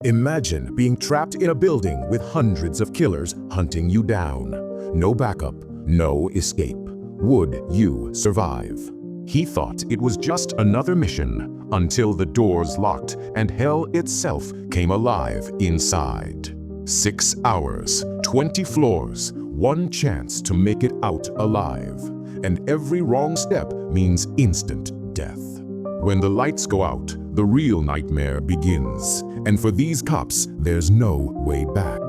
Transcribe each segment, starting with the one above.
Imagine being trapped in a building with hundreds of killers hunting you down. No backup, no escape. Would you survive? He thought it was just another mission until the doors locked and hell itself came alive inside. 6 hours, 20 floors, one chance to make it out alive. And every wrong step means instant death. When the lights go out, the real nightmare begins. And for these cops, there's no way back.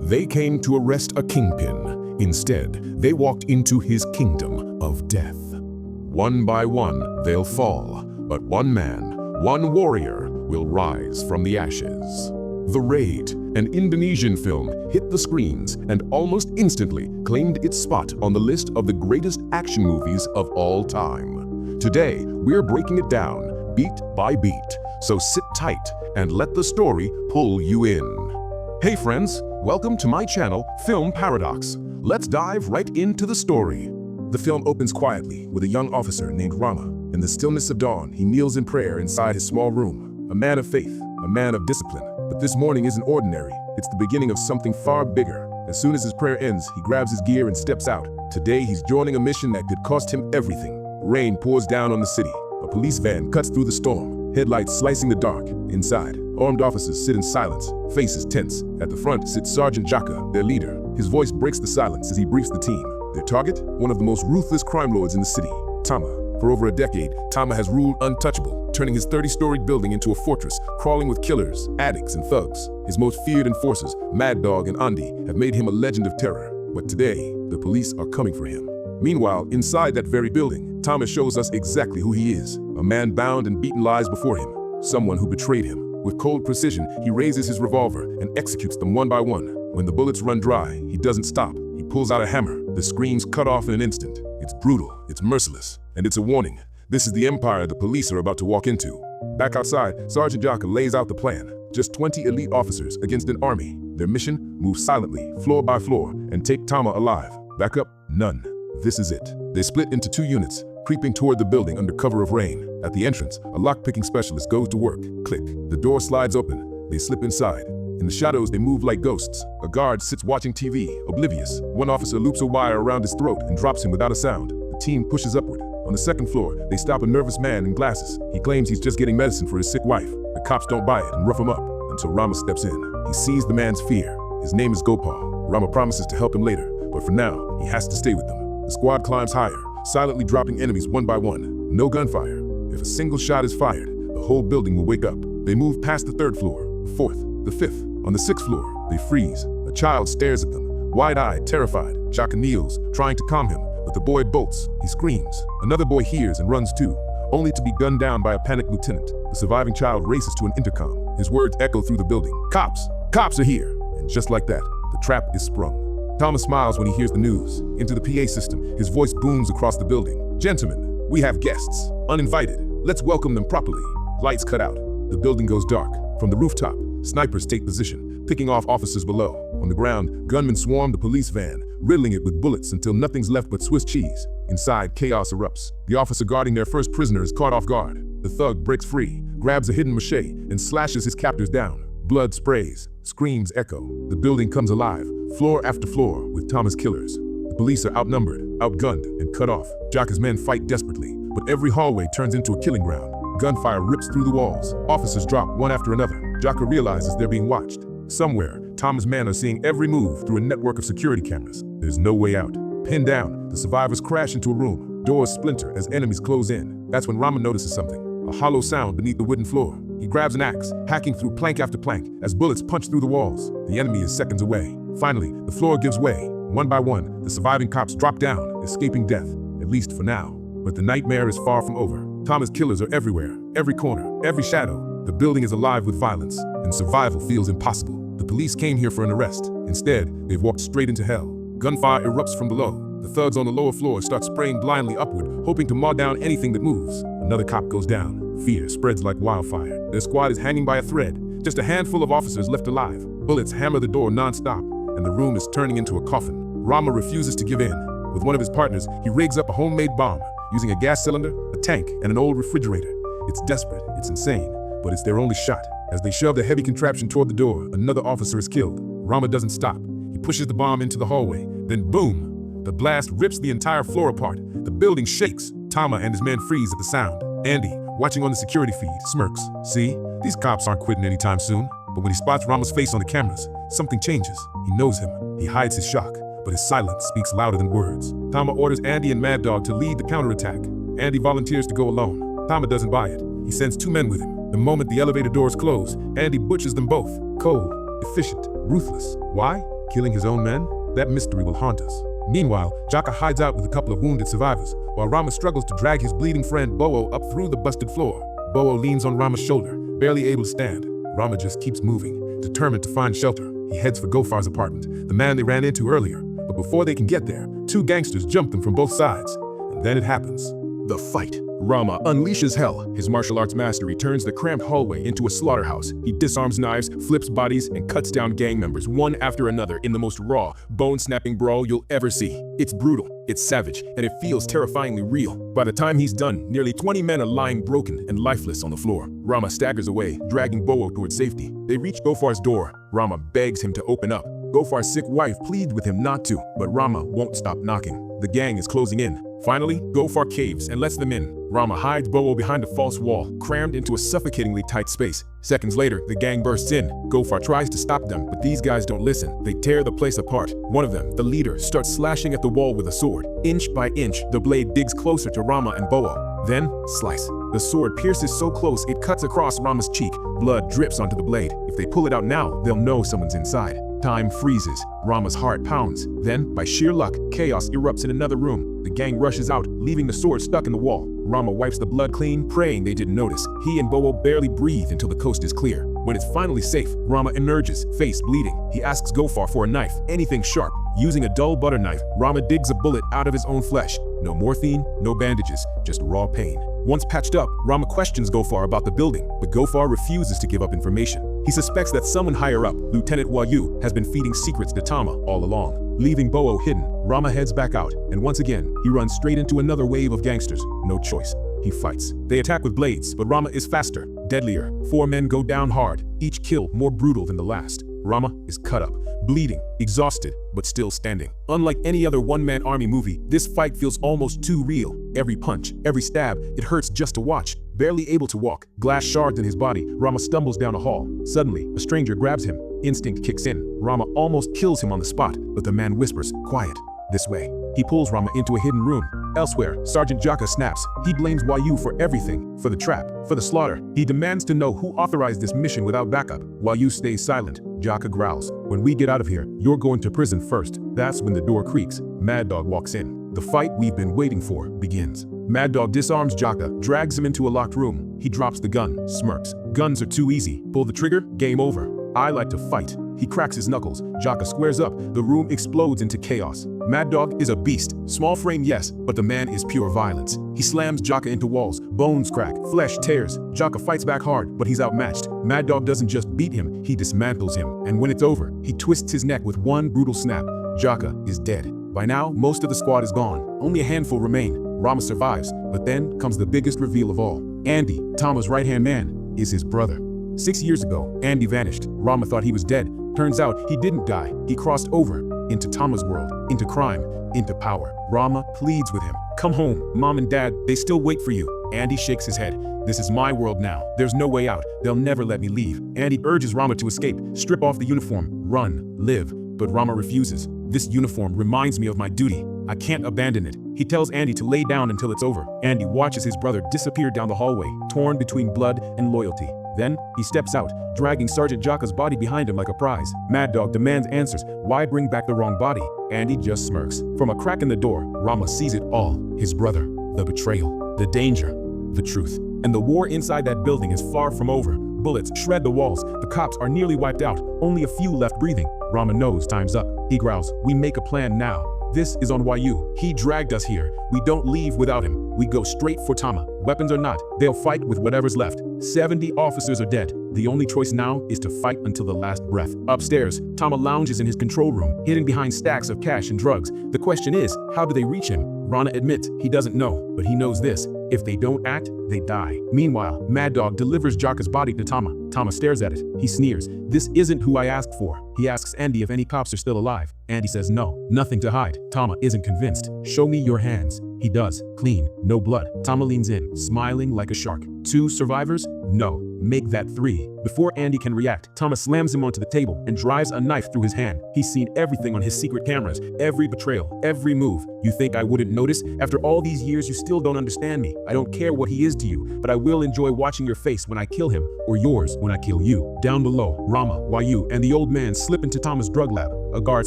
They came to arrest a kingpin. Instead, they walked into his kingdom of death. One by one, they'll fall, but one man, one warrior, will rise from the ashes. The Raid, an Indonesian film, hit the screens and almost instantly claimed its spot on the list of the greatest action movies of all time. Today, we're breaking it down, beat by beat, so sit tight and let the story pull you in. Hey friends, welcome to my channel, Film Paradox. Let's dive right into the story. The film opens quietly with a young officer named Rama. In the stillness of dawn, he kneels in prayer inside his small room. A man of faith, a man of discipline. But this morning isn't ordinary. It's the beginning of something far bigger. As soon as his prayer ends, he grabs his gear and steps out. Today, he's joining a mission that could cost him everything. Rain pours down on the city. A police van cuts through the storm, headlights slicing the dark. Inside, armed officers sit in silence, faces tense. At the front sits Sergeant Jaka, their leader. His voice breaks the silence as he briefs the team. Their target? One of the most ruthless crime lords in the city, Tama. For over a decade, Tama has ruled untouchable, turning his 30-storied building into a fortress, crawling with killers, addicts, and thugs. His most feared enforcers, Maddog and Andi, have made him a legend of terror. But today, the police are coming for him. Meanwhile, inside that very building, Tama shows us exactly who he is. A man bound and beaten lies before him. Someone who betrayed him. With cold precision, he raises his revolver and executes them one by one. When the bullets run dry, he doesn't stop. He pulls out a hammer. The screams cut off in an instant. It's brutal, it's merciless, and it's a warning. This is the empire the police are about to walk into. Back outside, Sergeant Jaka lays out the plan. Just 20 elite officers against an army. Their mission? Move silently, floor by floor, and take Tama alive. Backup? None. This is it. They split into 2 units, creeping toward the building under cover of rain. At the entrance, a lock-picking specialist goes to work. Click. The door slides open. They slip inside. In the shadows, they move like ghosts. A guard sits watching TV, oblivious. One officer loops a wire around his throat and drops him without a sound. The team pushes upward. On the second floor, they stop a nervous man in glasses. He claims he's just getting medicine for his sick wife. The cops don't buy it and rough him up until Rama steps in. He sees the man's fear. His name is Gopal. Rama promises to help him later, but for now, he has to stay with them. The squad climbs higher, silently dropping enemies one by one. No gunfire. If a single shot is fired, the whole building will wake up. They move past the 3rd floor, the 4th, the 5th. On the 6th floor, they freeze. A child stares at them, wide-eyed, terrified. Jaka kneels, trying to calm him, but the boy bolts. He screams. Another boy hears and runs too, only to be gunned down by a panicked lieutenant. The surviving child races to an intercom. His words echo through the building. Cops! Cops are here! And just like that, the trap is sprung. Thomas smiles when he hears the news. Into the PA system, his voice booms across the building. Gentlemen, we have guests, uninvited. Let's welcome them properly. Lights cut out. The building goes dark. From the rooftop, snipers take position, picking off officers below. On the ground, gunmen swarm the police van, riddling it with bullets until nothing's left but Swiss cheese. Inside, chaos erupts. The officer guarding their first prisoner is caught off guard. The thug breaks free, grabs a hidden machete, and slashes his captors down. Blood sprays, screams echo. The building comes alive, floor after floor, with Tama's killers. The police are outnumbered, outgunned, and cut off. Jaka's men fight desperately, but every hallway turns into a killing ground. Gunfire rips through the walls. Officers drop one after another. Jaka realizes they're being watched. Somewhere, Tama's men are seeing every move through a network of security cameras. There's no way out. Pinned down, the survivors crash into a room. Doors splinter as enemies close in. That's when Rama notices something. A hollow sound beneath the wooden floor. He grabs an axe, hacking through plank after plank as bullets punch through the walls. The enemy is seconds away. Finally, the floor gives way. One by one, the surviving cops drop down, escaping death, at least for now. But the nightmare is far from over. Tama's killers are everywhere, every corner, every shadow. The building is alive with violence, and survival feels impossible. The police came here for an arrest. Instead, they've walked straight into hell. Gunfire erupts from below. The thugs on the lower floor start spraying blindly upward, hoping to mow down anything that moves. Another cop goes down. Fear spreads like wildfire. Their squad is hanging by a thread. Just a handful of officers left alive. Bullets hammer the door non-stop, and the room is turning into a coffin. Rama refuses to give in. With one of his partners, he rigs up a homemade bomb, using a gas cylinder, a tank, and an old refrigerator. It's desperate, it's insane, but it's their only shot. As they shove the heavy contraption toward the door, another officer is killed. Rama doesn't stop. He pushes the bomb into the hallway. Then boom! The blast rips the entire floor apart. The building shakes. Tama and his men freeze at the sound. Andy, watching on the security feed, smirks. See, these cops aren't quitting anytime soon. But when he spots Rama's face on the cameras, something changes. He knows him. He hides his shock, but his silence speaks louder than words. Tama orders Andy and Maddog to lead the counterattack. Andy volunteers to go alone. Tama doesn't buy it. He sends 2 men with him. The moment the elevator doors close, Andy butchers them both. Cold, efficient, ruthless. Why? Killing his own men? That mystery will haunt us. Meanwhile, Jaka hides out with a couple of wounded survivors, while Rama struggles to drag his bleeding friend Bowo up through the busted floor. Bowo leans on Rama's shoulder, barely able to stand. Rama just keeps moving, determined to find shelter. He heads for Gofar's apartment, the man they ran into earlier. But before they can get there, 2 gangsters jump them from both sides. And then it happens. The fight. Rama unleashes hell. His martial arts mastery turns the cramped hallway into a slaughterhouse. He disarms knives, flips bodies, and cuts down gang members one after another in the most raw, bone-snapping brawl you'll ever see. It's brutal, it's savage, and it feels terrifyingly real. By the time he's done, nearly 20 men are lying broken and lifeless on the floor. Rama staggers away, dragging Bowo towards safety. They reach Gofar's door. Rama begs him to open up. Gofar's sick wife pleads with him not to, but Rama won't stop knocking. The gang is closing in. Finally, Gofar caves and lets them in. Rama hides Bowo behind a false wall, crammed into a suffocatingly tight space. Seconds later, the gang bursts in. Gofar tries to stop them, but these guys don't listen. They tear the place apart. One of them, the leader, starts slashing at the wall with a sword. Inch by inch, the blade digs closer to Rama and Bowo. Then, slice. The sword pierces so close it cuts across Rama's cheek. Blood drips onto the blade. If they pull it out now, they'll know someone's inside. Time freezes. Rama's heart pounds. Then, by sheer luck, chaos erupts in another room. The gang rushes out, leaving the sword stuck in the wall. Rama wipes the blood clean, praying they didn't notice. He and Bowo barely breathe until the coast is clear. When it's finally safe, Rama emerges, face bleeding. He asks Gofar for a knife, anything sharp. Using a dull butter knife, Rama digs a bullet out of his own flesh. No morphine, no bandages, just raw pain. Once patched up, Rama questions Gofar about the building, but Gofar refuses to give up information. He suspects that someone higher up, Lieutenant Wayu, has been feeding secrets to Tama all along. Leaving Bowo hidden, Rama heads back out, and once again, he runs straight into another wave of gangsters. No choice. He fights. They attack with blades, but Rama is faster, deadlier. 4 men go down hard, each kill more brutal than the last. Rama is cut up, bleeding, exhausted, but still standing. Unlike any other one-man army movie, this fight feels almost too real. Every punch, every stab, it hurts just to watch. Barely able to walk, glass shards in his body, Rama stumbles down a hall. Suddenly, a stranger grabs him. Instinct kicks in. Rama almost kills him on the spot, but the man whispers, "Quiet, this way." He pulls Rama into a hidden room. Elsewhere, Sergeant Jaka snaps. He blames Wayu for everything, for the trap, for the slaughter. He demands to know who authorized this mission without backup. Wayu stays silent. Jaka growls, "When we get out of here, you're going to prison first." That's when the door creaks. Maddog walks in. The fight we've been waiting for begins. Maddog disarms Jaka, drags him into a locked room. He drops the gun, smirks. "Guns are too easy. Pull the trigger, game over. I like to fight." He cracks his knuckles. Jaka squares up. The room explodes into chaos. Maddog is a beast. Small frame, yes, but the man is pure violence. He slams Jaka into walls. Bones crack, flesh tears. Jaka fights back hard, but he's outmatched. Maddog doesn't just beat him, he dismantles him. And when it's over, he twists his neck with one brutal snap. Jaka is dead. By now, most of the squad is gone. Only a handful remain. Rama survives, but then comes the biggest reveal of all. Andi, Tama's right-hand man, is his brother. 6 years ago, Andi vanished. Rama thought he was dead. Turns out he didn't die. He crossed over into Tama's world, into crime, into power. Rama pleads with him. "Come home, Mom and Dad, they still wait for you." Andi shakes his head. "This is my world now. There's no way out. They'll never let me leave." Andi urges Rama to escape, strip off the uniform, run, live. But Rama refuses. "This uniform reminds me of my duty. I can't abandon it." He tells Andi to lay down until it's over. Andi watches his brother disappear down the hallway, torn between blood and loyalty. Then, he steps out, dragging Sergeant Jaka's body behind him like a prize. Maddog demands answers. Why bring back the wrong body? Andi just smirks. From a crack in the door, Rama sees it all. His brother, the betrayal, the danger, the truth. And the war inside that building is far from over. Bullets shred the walls. The cops are nearly wiped out. Only a few left breathing. Rama knows time's up. He growls, "We make a plan now. This is on Wayu. He dragged us here. We don't leave without him. We go straight for Tama. Weapons or not, they'll fight with whatever's left. 70 officers are dead. The only choice now is to fight until the last breath." Upstairs, Tama lounges in his control room, hidden behind stacks of cash and drugs. The question is, how do they reach him? Rana admits he doesn't know, but he knows this. If they don't act, they die. Meanwhile, Maddog delivers Jaka's body to Tama. Tama stares at it. He sneers. This isn't who I asked for. He asks Andi if any cops are still alive. Andi says no, nothing to hide. Tama isn't convinced. Show me your hands. He does. Clean. No blood. Tama leans in, smiling like a shark. 2 survivors? No. Make that 3. Before Andi can react, Tama slams him onto the table and drives a knife through his hand. He's seen everything on his secret cameras, every betrayal, every move. You think I wouldn't notice? After all these years, you still don't understand me. I don't care what he is to you, but I will enjoy watching your face when I kill him, or yours when I kill you. Down below, Rama, Wayu, and the old man slip into Tama's drug lab. A guard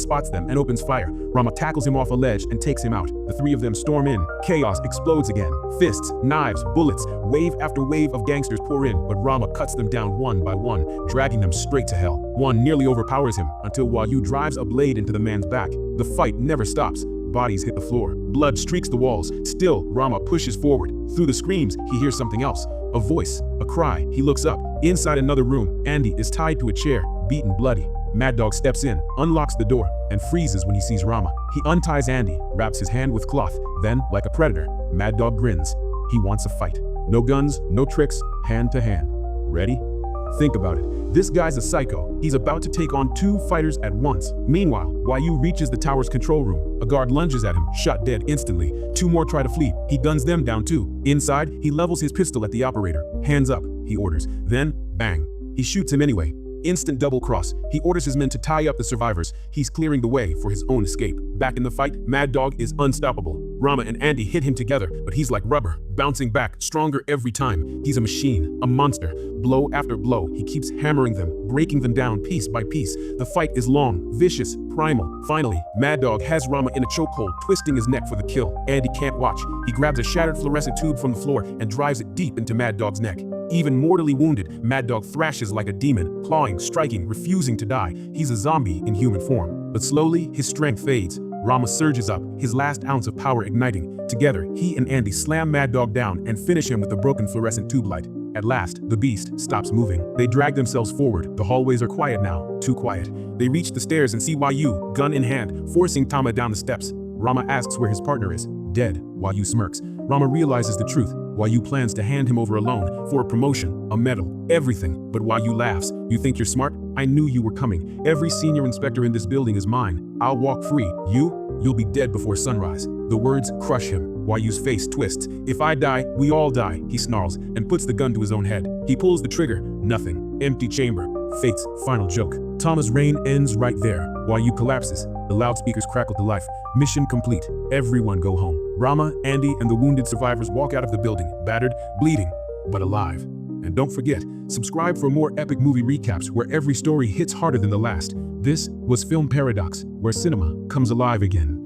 spots them and opens fire. Rama tackles him off a ledge and takes him out. The 3 of them storm in. Chaos explodes again. Fists, knives, bullets, wave after wave of gangsters pour in, but Rama cuts them down one by one, dragging them straight to hell. One nearly overpowers him until Wayu drives a blade into the man's back. The fight never stops. Bodies hit the floor. Blood streaks the walls. Still, Rama pushes forward. Through the screams, he hears something else. A voice, a cry. He looks up. Inside another room, Andi is tied to a chair, beaten bloody. Maddog steps in, unlocks the door, and freezes when he sees Rama. He unties Andi, wraps his hand with cloth. Then, like a predator, Maddog grins. He wants a fight. No guns, no tricks, hand to hand. Ready? Think about it. This guy's a psycho. He's about to take on 2 fighters at once. Meanwhile, Wayu reaches the tower's control room. A guard lunges at him, shot dead instantly. 2 more try to flee. He guns them down too. Inside, he levels his pistol at the operator. Hands up, he orders. Then, bang. He shoots him anyway. Instant double cross. He orders his men to tie up the survivors. He's clearing the way for his own escape. Back in the fight, Maddog is unstoppable. Rama and Andi hit him together, but he's like rubber, bouncing back, stronger every time. He's a machine, a monster. Blow after blow, he keeps hammering them, breaking them down piece by piece. The fight is long, vicious, primal. Finally, Maddog has Rama in a chokehold, twisting his neck for the kill. Andi can't watch. He grabs a shattered fluorescent tube from the floor and drives it deep into Maddog's neck. Even mortally wounded, Maddog thrashes like a demon, clawing, striking, refusing to die. He's a zombie in human form. But slowly, his strength fades. Rama surges up, his last ounce of power igniting. Together, he and Andi slam Maddog down and finish him with a broken fluorescent tube light. At last, the beast stops moving. They drag themselves forward. The hallways are quiet now, too quiet. They reach the stairs and see Wayu, gun in hand, forcing Tama down the steps. Rama asks where his partner is. Dead. Wayu smirks. Rama realizes the truth. Wayu plans to hand him over alone for a promotion, a medal, everything. But Wayu laughs. You think you're smart? I knew you were coming. Every senior inspector in this building is mine. I'll walk free. You'll be dead before sunrise. The words crush him. Wayu's face twists. If I die, we all die, he snarls and puts the gun to his own head. He pulls the trigger. Nothing. Empty chamber. Fate's final joke. Tama's reign ends right there. Wayu collapses. The loudspeakers crackle to life. Mission complete. Everyone go home. Rama, Andi, and the wounded survivors walk out of the building, battered, bleeding, but alive. And don't forget, subscribe for more epic movie recaps where every story hits harder than the last. This was Film Paradox, where cinema comes alive again.